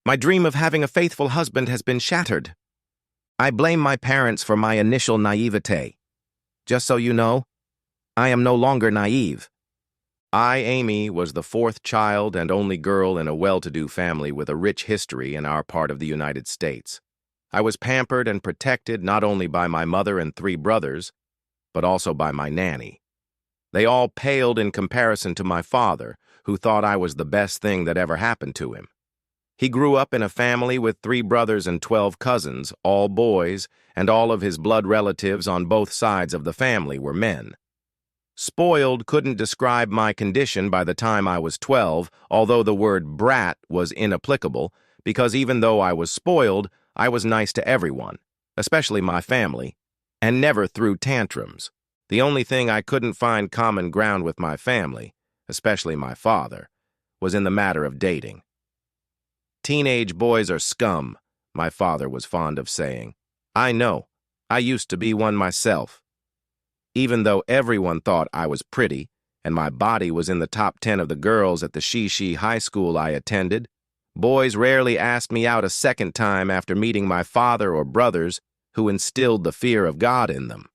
My dream of having a faithful husband has been shattered. I blame my parents for my initial naivete. Just so you know, I am no longer naive. Amy, was the fourth child and only girl in a well-to-do family with a rich history in our part of the United States. I was pampered and protected not only by my mother and three brothers, but also by my nanny. They all paled in comparison to my father, who thought I was the best thing that ever happened to him. He grew up in a family with 3 brothers and 12 cousins, all boys, and all of his blood relatives on both sides of the family were men. Spoiled couldn't describe my condition by the time I was 12, although the word brat was inapplicable, because even though I was spoiled, I was nice to everyone, especially my family, and never threw tantrums. The only thing I couldn't find common ground with my family, especially my father, was in the matter of dating. Teenage boys are scum, my father was fond of saying. I know. I used to be one myself. Even though everyone thought I was pretty, and my body was in the top 10 of the girls at the she high school I attended, boys rarely asked me out a second time after meeting my father or brothers who instilled the fear of God in them.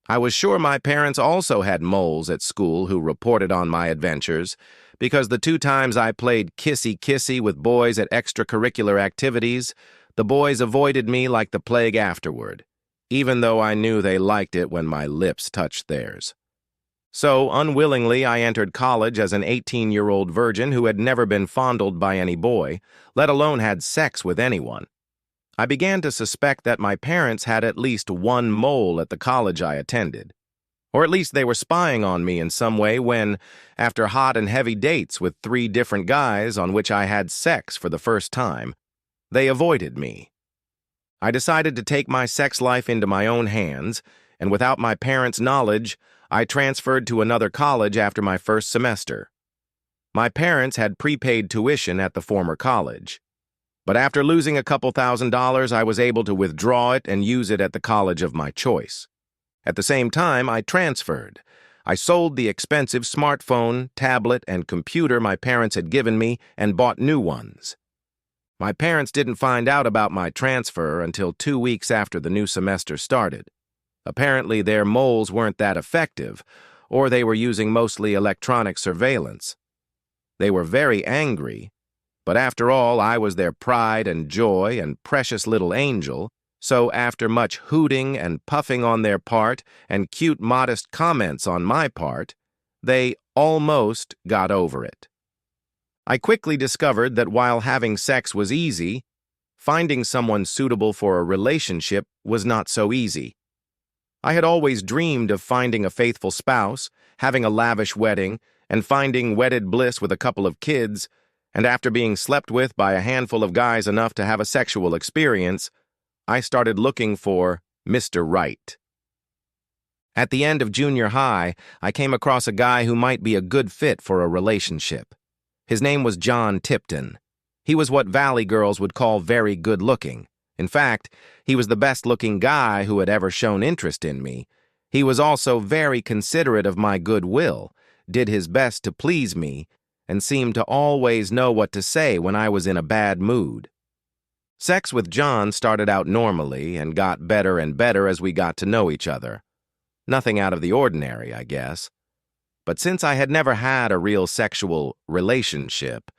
I was sure my parents also had moles at school who reported on my adventures, because the 2 times I played kissy-kissy with boys at extracurricular activities, the boys avoided me like the plague afterward, even though I knew they liked it when my lips touched theirs. So, unwillingly, I entered college as an 18-year-old virgin who had never been fondled by any boy, let alone had sex with anyone. I began to suspect that my parents had at least one mole at the college I attended. Or at least they were spying on me in some way when, after hot and heavy dates with 3 different guys on which I had sex for the first time, they avoided me. I decided to take my sex life into my own hands, and without my parents' knowledge, I transferred to another college after my first semester. My parents had prepaid tuition at the former college, but after losing a couple $1,000s, I was able to withdraw it and use it at the college of my choice. At the same time, I transferred. I sold the expensive smartphone, tablet, and computer my parents had given me and bought new ones. My parents didn't find out about my transfer until 2 weeks after the new semester started. Apparently, their moles weren't that effective, or they were using mostly electronic surveillance. They were very angry, but after all, I was their pride and joy and precious little angel, so after much hooting and puffing on their part and cute modest comments on my part, they almost got over it. I quickly discovered that while having sex was easy, finding someone suitable for a relationship was not so easy. I had always dreamed of finding a faithful spouse, having a lavish wedding, and finding wedded bliss with a couple of kids, and after being slept with by a handful of guys enough to have a sexual experience, I started looking for Mr. Right. At the end of junior high, I came across a guy who might be a good fit for a relationship. His name was John Tipton. He was what Valley girls would call very good-looking. In fact, he was the best-looking guy who had ever shown interest in me. He was also very considerate of my goodwill, did his best to please me, and seemed to always know what to say when I was in a bad mood. Sex with John started out normally and got better and better as we got to know each other. Nothing out of the ordinary, I guess. But since I had never had a real sexual relationship,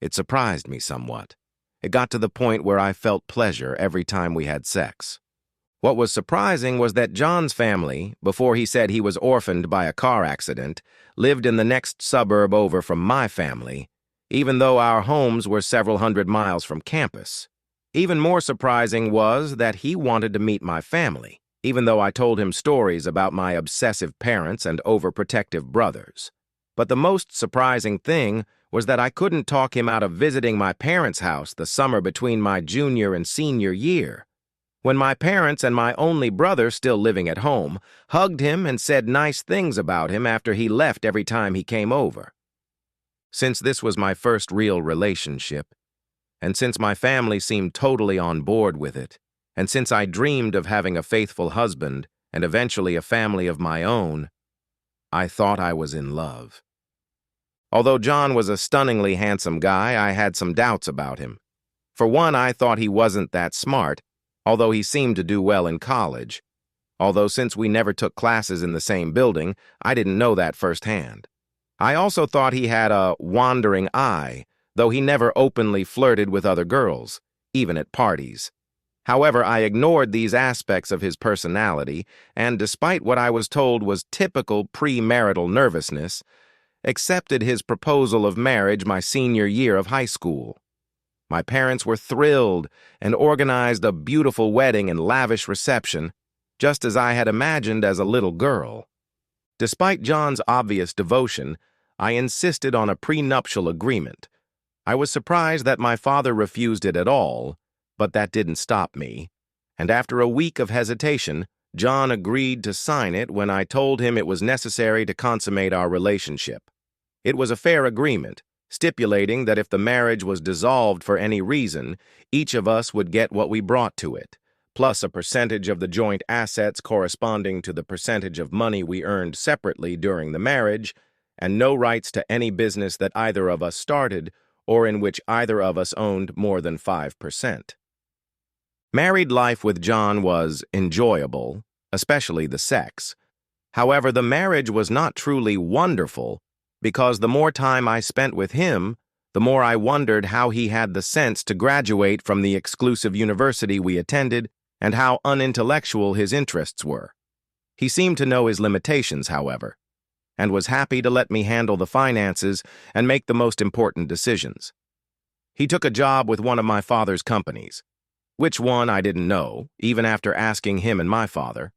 it surprised me somewhat. It got to the point where I felt pleasure every time we had sex. What was surprising was that John's family, before he said he was orphaned by a car accident, lived in the next suburb over from my family, even though our homes were several hundred miles from campus. Even more surprising was that he wanted to meet my family, even though I told him stories about my obsessive parents and overprotective brothers. But the most surprising thing was that I couldn't talk him out of visiting my parents' house the summer between my junior and senior year, when my parents and my only brother, still living at home, hugged him and said nice things about him after he left every time he came over. Since this was my first real relationship, and since my family seemed totally on board with it, and since I dreamed of having a faithful husband and eventually a family of my own, I thought I was in love. Although John was a stunningly handsome guy, I had some doubts about him. For one, I thought he wasn't that smart, although he seemed to do well in college. Although since we never took classes in the same building, I didn't know that firsthand. I also thought he had a wandering eye, though he never openly flirted with other girls, even at parties. However, I ignored these aspects of his personality, and despite what I was told was typical premarital nervousness, accepted his proposal of marriage my senior year of high school. My parents were thrilled and organized a beautiful wedding and lavish reception, just as I had imagined as a little girl. Despite John's obvious devotion, I insisted on a prenuptial agreement. I was surprised that my father refused it at all, but that didn't stop me. And after a week of hesitation, John agreed to sign it when I told him it was necessary to consummate our relationship. It was a fair agreement, stipulating that if the marriage was dissolved for any reason, each of us would get what we brought to it, plus a percentage of the joint assets corresponding to the percentage of money we earned separately during the marriage, and no rights to any business that either of us started or in which either of us owned more than 5%. Married life with John was enjoyable, especially the sex. However, the marriage was not truly wonderful because the more time I spent with him, the more I wondered how he had the sense to graduate from the exclusive university we attended and how unintellectual his interests were. He seemed to know his limitations, however, and was happy to let me handle the finances and make the most important decisions. He took a job with one of my father's companies. Which one I didn't know, even after asking him and my father.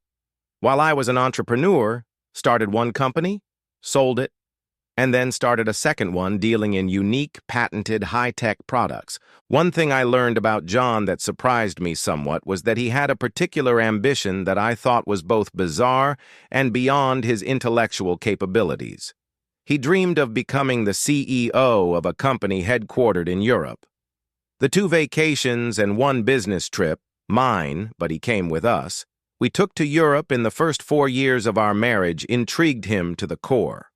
While I was an entrepreneur, started one company, sold it, and then started a second one dealing in unique, patented, high-tech products. One thing I learned about John that surprised me somewhat was that he had a particular ambition that I thought was both bizarre and beyond his intellectual capabilities. He dreamed of becoming the CEO of a company headquartered in Europe. The 2 vacations and 1 business trip, mine, but he came with us, we took to Europe in the first 4 years of our marriage intrigued him to the core.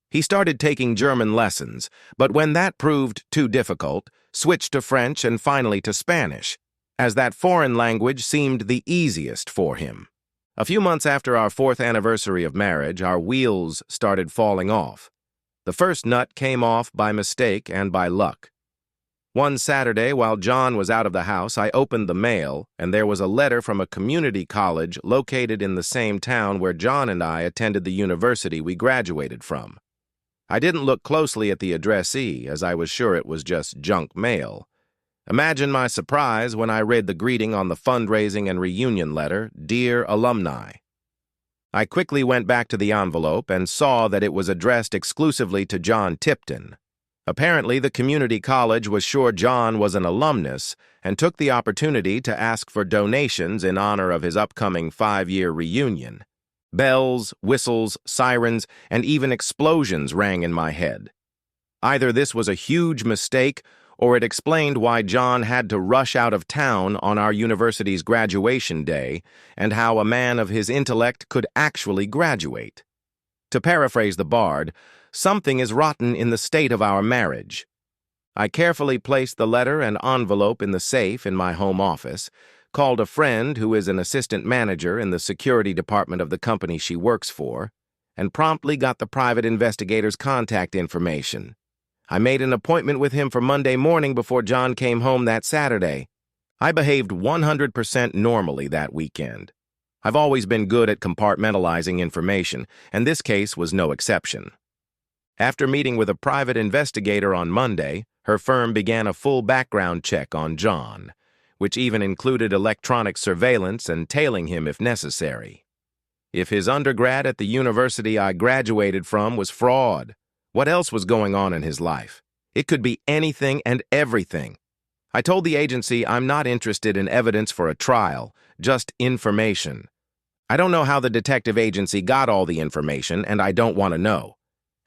He started taking German lessons, but when that proved too difficult, switched to French and finally to Spanish, as that foreign language seemed the easiest for him. A few months after our 4th anniversary of marriage, our wheels started falling off. The first nut came off by mistake and by luck. One Saturday, while John was out of the house, I opened the mail, and there was a letter from a community college located in the same town where John and I attended the university we graduated from. I didn't look closely at the addressee, as I was sure it was just junk mail. Imagine my surprise when I read the greeting on the fundraising and reunion letter, "Dear Alumni." I quickly went back to the envelope and saw that it was addressed exclusively to John Tipton. Apparently, the community college was sure John was an alumnus and took the opportunity to ask for donations in honor of his upcoming 5-year reunion. Bells, whistles, sirens, and even explosions rang in my head. Either this was a huge mistake, or it explained why John had to rush out of town on our university's graduation day, and how a man of his intellect could actually graduate. To paraphrase the bard, something is rotten in the state of our marriage. I carefully placed the letter and envelope in the safe in my home office, called a friend who is an assistant manager in the security department of the company she works for, and promptly got the private investigator's contact information. I made an appointment with him for Monday morning before John came home that Saturday. I behaved 100% normally that weekend. I've always been good at compartmentalizing information, and this case was no exception. After meeting with a private investigator on Monday, her firm began a full background check on John, which even included electronic surveillance and tailing him if necessary. If his undergrad at the university I graduated from was fraud, what else was going on in his life? It could be anything and everything. I told the agency I'm not interested in evidence for a trial, just information. I don't know how the detective agency got all the information, and I don't want to know.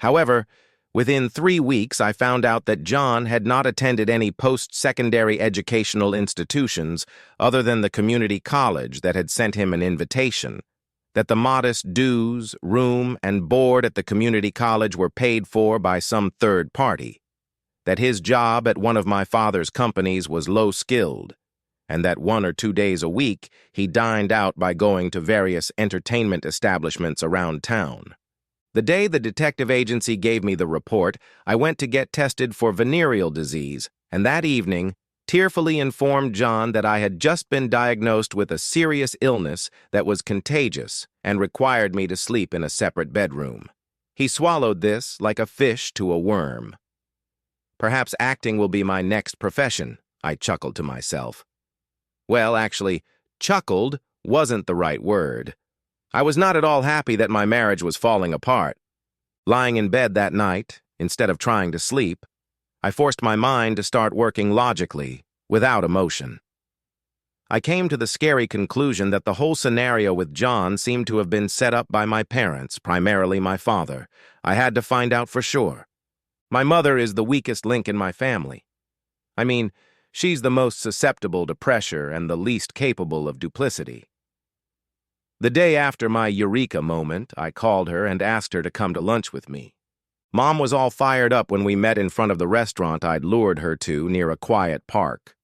However, within 3 weeks, I found out that John had not attended any post-secondary educational institutions other than the community college that had sent him an invitation, that the modest dues, room, and board at the community college were paid for by some third party. that his job at one of my father's companies was low-skilled, and that 1 or 2 days a week he dined out by going to various entertainment establishments around town. The day the detective agency gave me the report, I went to get tested for venereal disease, and that evening, tearfully informed John that I had just been diagnosed with a serious illness that was contagious and required me to sleep in a separate bedroom. He swallowed this like a fish to a worm. Perhaps acting will be my next profession, I chuckled to myself. Well, actually, chuckled wasn't the right word. I was not at all happy that my marriage was falling apart. Lying in bed that night, instead of trying to sleep, I forced my mind to start working logically, without emotion. I came to the scary conclusion that the whole scenario with John seemed to have been set up by my parents, primarily my father. I had to find out for sure. My mother is the weakest link in my family. I mean, she's the most susceptible to pressure and the least capable of duplicity. The day after my eureka moment, I called her and asked her to come to lunch with me. Mom was all fired up when we met in front of the restaurant I'd lured her to near a quiet park.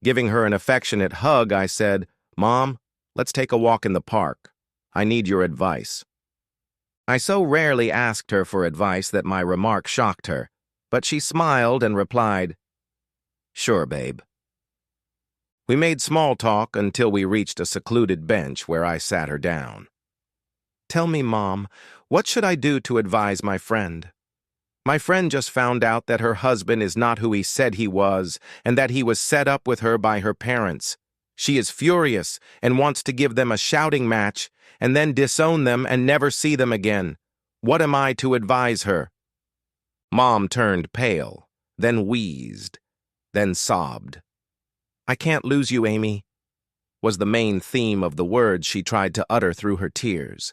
Giving her an affectionate hug, I said, "Mom, let's take a walk in the park. I need your advice." I so rarely asked her for advice that my remark shocked her, but she smiled and replied, "Sure, babe." We made small talk until we reached a secluded bench where I sat her down. "Tell me, Mom, what should I do to advise my friend? My friend just found out that her husband is not who he said he was and that he was set up with her by her parents. She is furious and wants to give them a shouting match and then disown them and never see them again. What am I to advise her?" Mom turned pale, then wheezed, then sobbed. "I can't lose you, Amy," was the main theme of the words she tried to utter through her tears.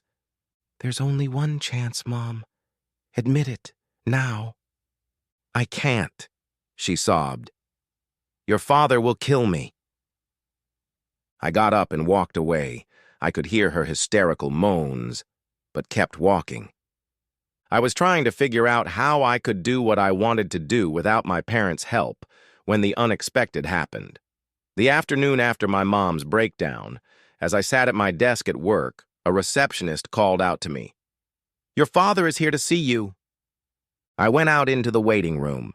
"There's only one chance, Mom. Admit it, now." "I can't," she sobbed. "Your father will kill me." I got up and walked away. I could hear her hysterical moans, but kept walking. I was trying to figure out how I could do what I wanted to do without my parents' help when the unexpected happened. The afternoon after my mom's breakdown, as I sat at my desk at work, a receptionist called out to me, "Your father is here to see you." I went out into the waiting room.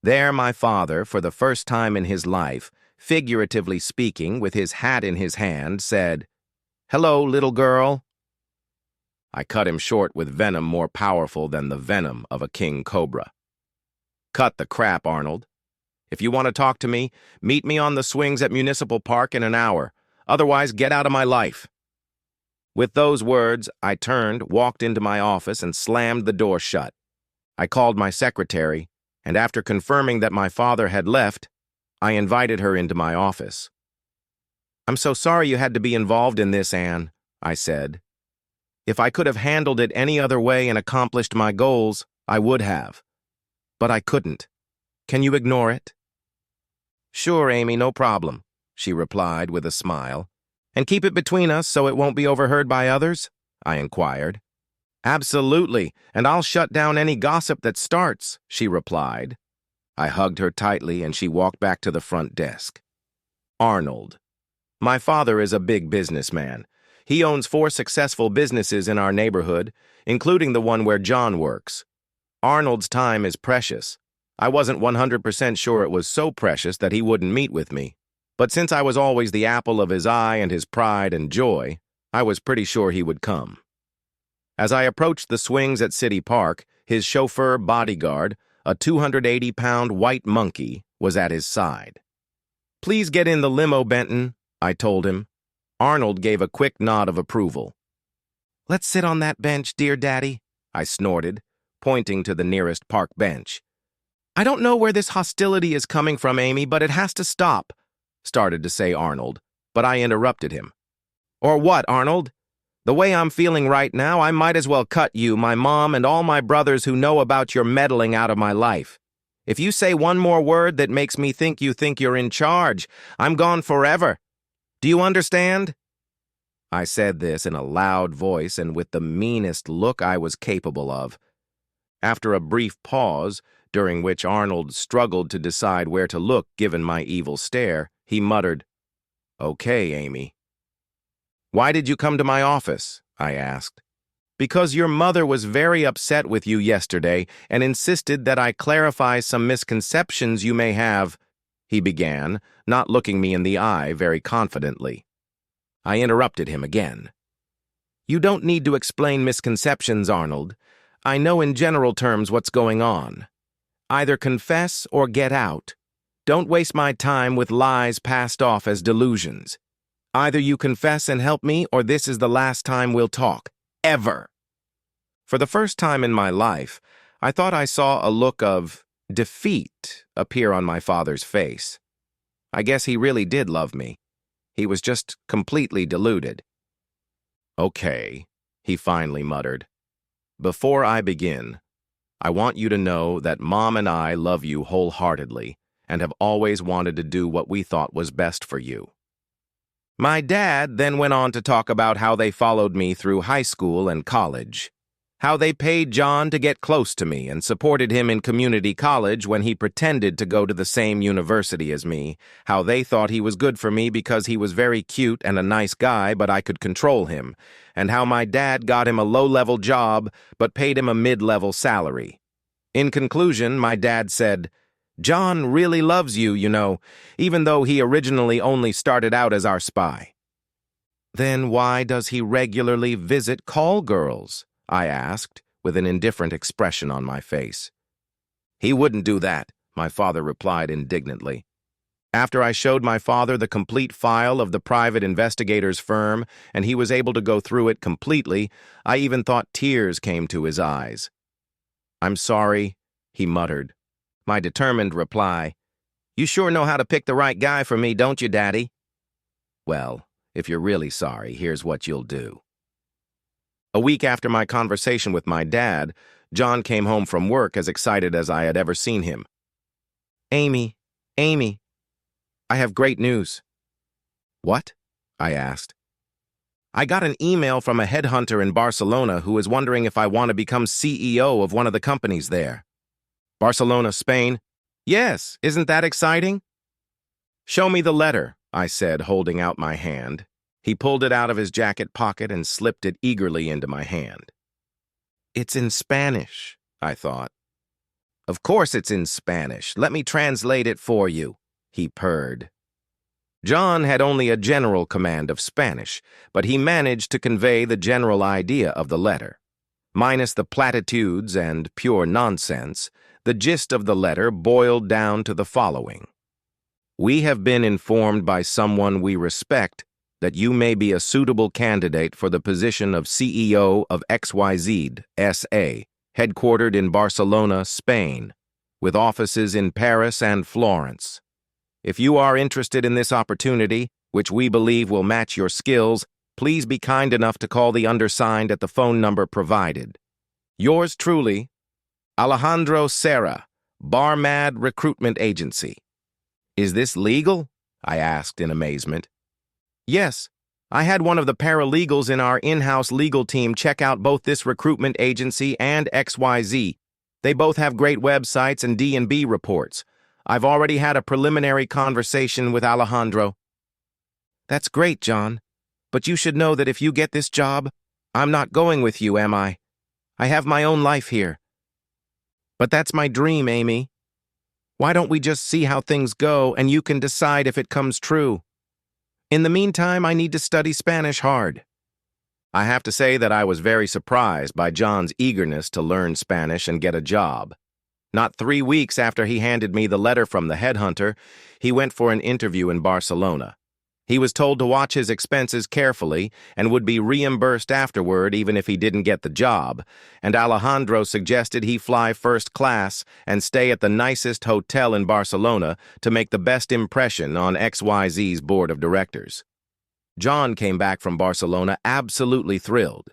There my father, for the first time in his life, figuratively speaking, with his hat in his hand, said, "Hello, little girl." I cut him short with venom more powerful than the venom of a king cobra. "Cut the crap, Arnold. If you want to talk to me, meet me on the swings at Municipal Park in an hour. Otherwise, get out of my life." With those words, I turned, walked into my office, and slammed the door shut. I called my secretary, and after confirming that my father had left, I invited her into my office. "I'm so sorry you had to be involved in this, Anne," I said. "If I could have handled it any other way and accomplished my goals, I would have. But I couldn't. Can you ignore it?" "Sure, Amy, no problem," she replied with a smile. "And keep it between us so it won't be overheard by others?" I inquired. "Absolutely, and I'll shut down any gossip that starts," she replied. I hugged her tightly and she walked back to the front desk. Arnold. My father is a big businessman. He owns 4 successful businesses in our neighborhood, including the one where John works. Arnold's time is precious. I wasn't 100% sure it was so precious that he wouldn't meet with me. But since I was always the apple of his eye and his pride and joy, I was pretty sure he would come. As I approached the swings at City Park, his chauffeur bodyguard, a 280-pound white monkey, was at his side. "Please get in the limo, Benton," I told him. Arnold gave a quick nod of approval. "Let's sit on that bench, dear Daddy," I snorted, pointing to the nearest park bench. "I don't know where this hostility is coming from, Amy, but it has to stop," started to say Arnold, but I interrupted him. "Or what, Arnold? The way I'm feeling right now, I might as well cut you, my mom, and all my brothers who know about your meddling out of my life. If you say one more word that makes me think you're in charge, I'm gone forever. Do you understand?" I said this in a loud voice and with the meanest look I was capable of. After a brief pause, during which Arnold struggled to decide where to look given my evil stare, he muttered, "Okay, Amy." "Why did you come to my office?" I asked. "Because your mother was very upset with you yesterday and insisted that I clarify some misconceptions you may have," he began, not looking me in the eye very confidently. I interrupted him again. "You don't need to explain misconceptions, Arnold. I know in general terms what's going on. Either confess or get out. Don't waste my time with lies passed off as delusions. Either you confess and help me, or this is the last time we'll talk. Ever." For the first time in my life, I thought I saw a look of defeat appear on my father's face. I guess he really did love me. He was just completely deluded. "Okay," he finally muttered. "Before I begin, I want you to know that Mom and I love you wholeheartedly and have always wanted to do what we thought was best for you." My dad then went on to talk about how they followed me through high school and college, how they paid John to get close to me and supported him in community college when he pretended to go to the same university as me, how they thought he was good for me because he was very cute and a nice guy but I could control him, and how my dad got him a low-level job but paid him a mid-level salary. In conclusion, my dad said, "John really loves you, you know, even though he originally only started out as our spy." "Then why does he regularly visit call girls?" I asked, with an indifferent expression on my face. "He wouldn't do that," my father replied indignantly. After I showed my father the complete file of the private investigator's firm, and he was able to go through it completely, I even thought tears came to his eyes. "I'm sorry," he muttered. My determined reply, "You sure know how to pick the right guy for me, don't you, Daddy?" "Well, if you're really sorry, here's what you'll do." A week after my conversation with my dad, John came home from work as excited as I had ever seen him. Amy, I have great news." "What?" I asked. "I got an email from a headhunter in Barcelona who is wondering if I want to become CEO of one of the companies there." "Barcelona, Spain?" "Yes, isn't that exciting?" "Show me the letter," I said, holding out my hand. He pulled it out of his jacket pocket and slipped it eagerly into my hand. "It's in Spanish," I thought. "Of course it's in Spanish. Let me translate it for you," he purred. John had only a general command of Spanish, but he managed to convey the general idea of the letter. Minus the platitudes and pure nonsense, the gist of the letter boiled down to the following. "We have been informed by someone we respect that you may be a suitable candidate for the position of CEO of XYZ S.A., headquartered in Barcelona, Spain, with offices in Paris and Florence. If you are interested in this opportunity, which we believe will match your skills, please be kind enough to call the undersigned at the phone number provided. Yours truly, Alejandro Serra, Barmad Recruitment Agency." "Is this legal?" I asked in amazement. "Yes. I had one of the paralegals in our in-house legal team check out both this recruitment agency and XYZ. They both have great websites and D&B reports. I've already had a preliminary conversation with Alejandro." "That's great, John. But you should know that if you get this job, I'm not going with you, am I? I have my own life here." "But that's my dream, Amy. Why don't we just see how things go and you can decide if it comes true? In the meantime, I need to study Spanish hard." I have to say that I was very surprised by John's eagerness to learn Spanish and get a job. Not 3 weeks after he handed me the letter from the headhunter, he went for an interview in Barcelona. He was told to watch his expenses carefully and would be reimbursed afterward even if he didn't get the job, and Alejandro suggested he fly first class and stay at the nicest hotel in Barcelona to make the best impression on XYZ's board of directors. John came back from Barcelona absolutely thrilled.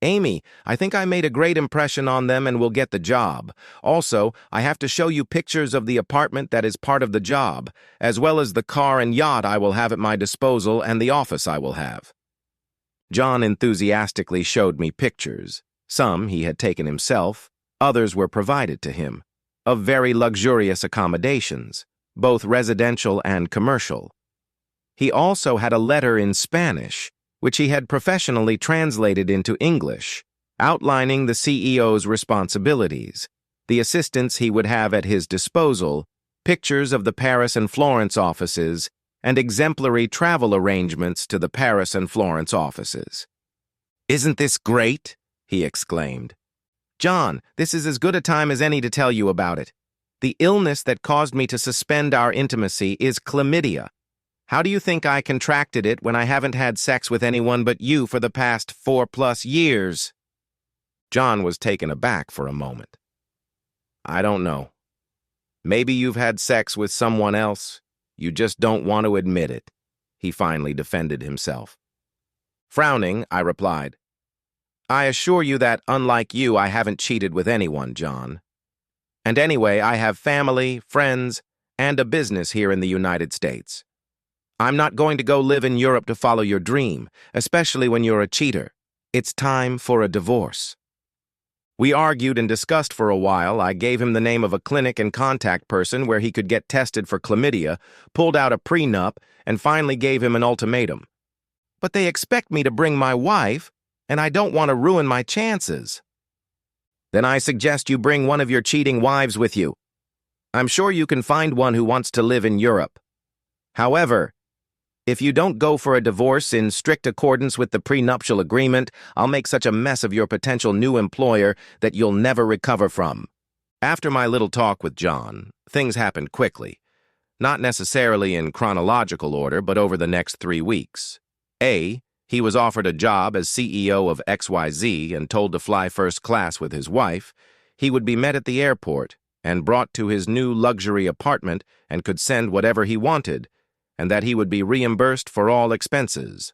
"Amy, I think I made a great impression on them and will get the job. Also, I have to show you pictures of the apartment that is part of the job, as well as the car and yacht I will have at my disposal and the office I will have." John enthusiastically showed me pictures. Some he had taken himself, others were provided to him. of very luxurious accommodations, both residential and commercial. He also had a letter in Spanish, which he had professionally translated into English, outlining the CEO's responsibilities, the assistants he would have at his disposal, pictures of the Paris and Florence offices, and exemplary travel arrangements to the Paris and Florence offices. "Isn't this great?" he exclaimed. "John, this is as good a time as any to tell you about it. The illness that caused me to suspend our intimacy is chlamydia. How do you think I contracted it when I haven't had sex with anyone but you for the past 4+ years?" John was taken aback for a moment. "I don't know. Maybe you've had sex with someone else. You just don't want to admit it," he finally defended himself. Frowning, I replied, "I assure you that, unlike you, I haven't cheated with anyone, John. And anyway, I have family, friends, and a business here in the United States. I'm not going to go live in Europe to follow your dream, especially when you're a cheater. It's time for a divorce." We argued and discussed for a while. I gave him the name of a clinic and contact person where he could get tested for chlamydia, pulled out a prenup, and finally gave him an ultimatum. "But they expect me to bring my wife, and I don't want to ruin my chances." "Then I suggest you bring one of your cheating wives with you. I'm sure you can find one who wants to live in Europe. However, if you don't go for a divorce in strict accordance with the prenuptial agreement, I'll make such a mess of your potential new employer that you'll never recover from." After my little talk with John, things happened quickly. Not necessarily in chronological order, but over the next 3 weeks. A, he was offered a job as CEO of XYZ and told to fly first class with his wife. He would be met at the airport and brought to his new luxury apartment and could send whatever he wanted, and that he would be reimbursed for all expenses.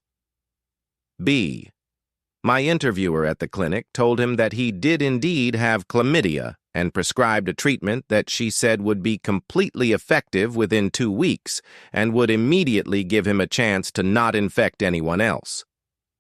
B, my interviewer at the clinic told him that he did indeed have chlamydia and prescribed a treatment that she said would be completely effective within 2 weeks and would immediately give him a chance to not infect anyone else.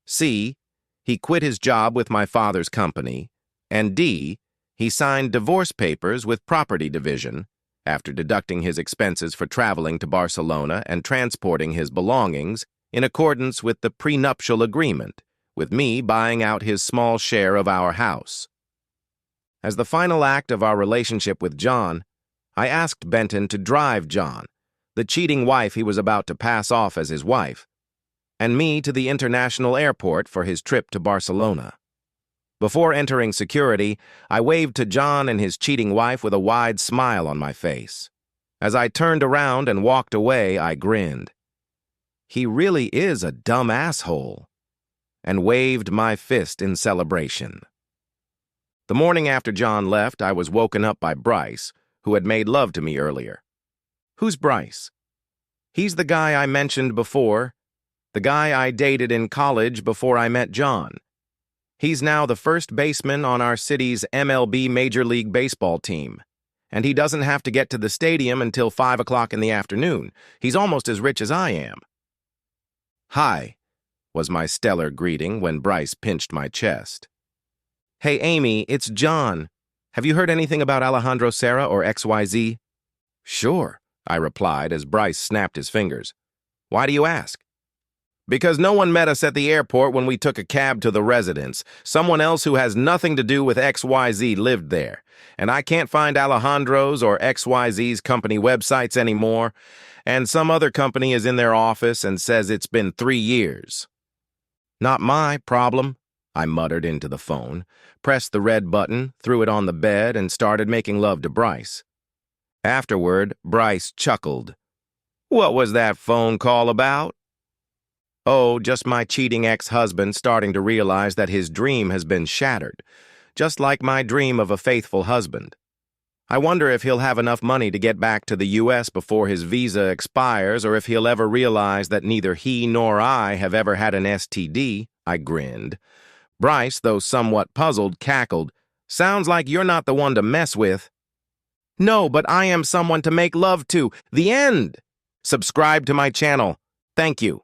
C, he quit his job with my father's company. And D, he signed divorce papers with Property Division after deducting his expenses for traveling to Barcelona and transporting his belongings in accordance with the prenuptial agreement, with me buying out his small share of our house. As the final act of our relationship with John, I asked Benton to drive John, the cheating wife he was about to pass off as his wife, and me to the international airport for his trip to Barcelona. Before entering security, I waved to John and his cheating wife with a wide smile on my face. As I turned around and walked away, I grinned. He really is a dumb asshole, and waved my fist in celebration. The morning after John left, I was woken up by Bryce, who had made love to me earlier. "Who's Bryce?" "He's the guy I mentioned before, the guy I dated in college before I met John. He's now the first baseman on our city's MLB Major League Baseball team, and he doesn't have to get to the stadium until 5 o'clock in the afternoon. He's almost as rich as I am." "Hi," was my stellar greeting when Bryce pinched my chest. "Hey, Amy, it's John. Have you heard anything about Alejandro Serra or XYZ?" "Sure," I replied as Bryce snapped his fingers. "Why do you ask?" "Because no one met us at the airport when we took a cab to the residence. Someone else who has nothing to do with XYZ lived there. And I can't find Alejandro's or XYZ's company websites anymore. And some other company is in their office and says it's been 3 years. "Not my problem," I muttered into the phone, pressed the red button, threw it on the bed, and started making love to Bryce. Afterward, Bryce chuckled. "What was that phone call about?" "Oh, just my cheating ex-husband starting to realize that his dream has been shattered, just like my dream of a faithful husband. I wonder if he'll have enough money to get back to the U.S. before his visa expires, or if he'll ever realize that neither he nor I have ever had an STD, I grinned. Bryce, though somewhat puzzled, cackled. "Sounds like you're not the one to mess with." "No, but I am someone to make love to. The end. Subscribe to my channel. Thank you."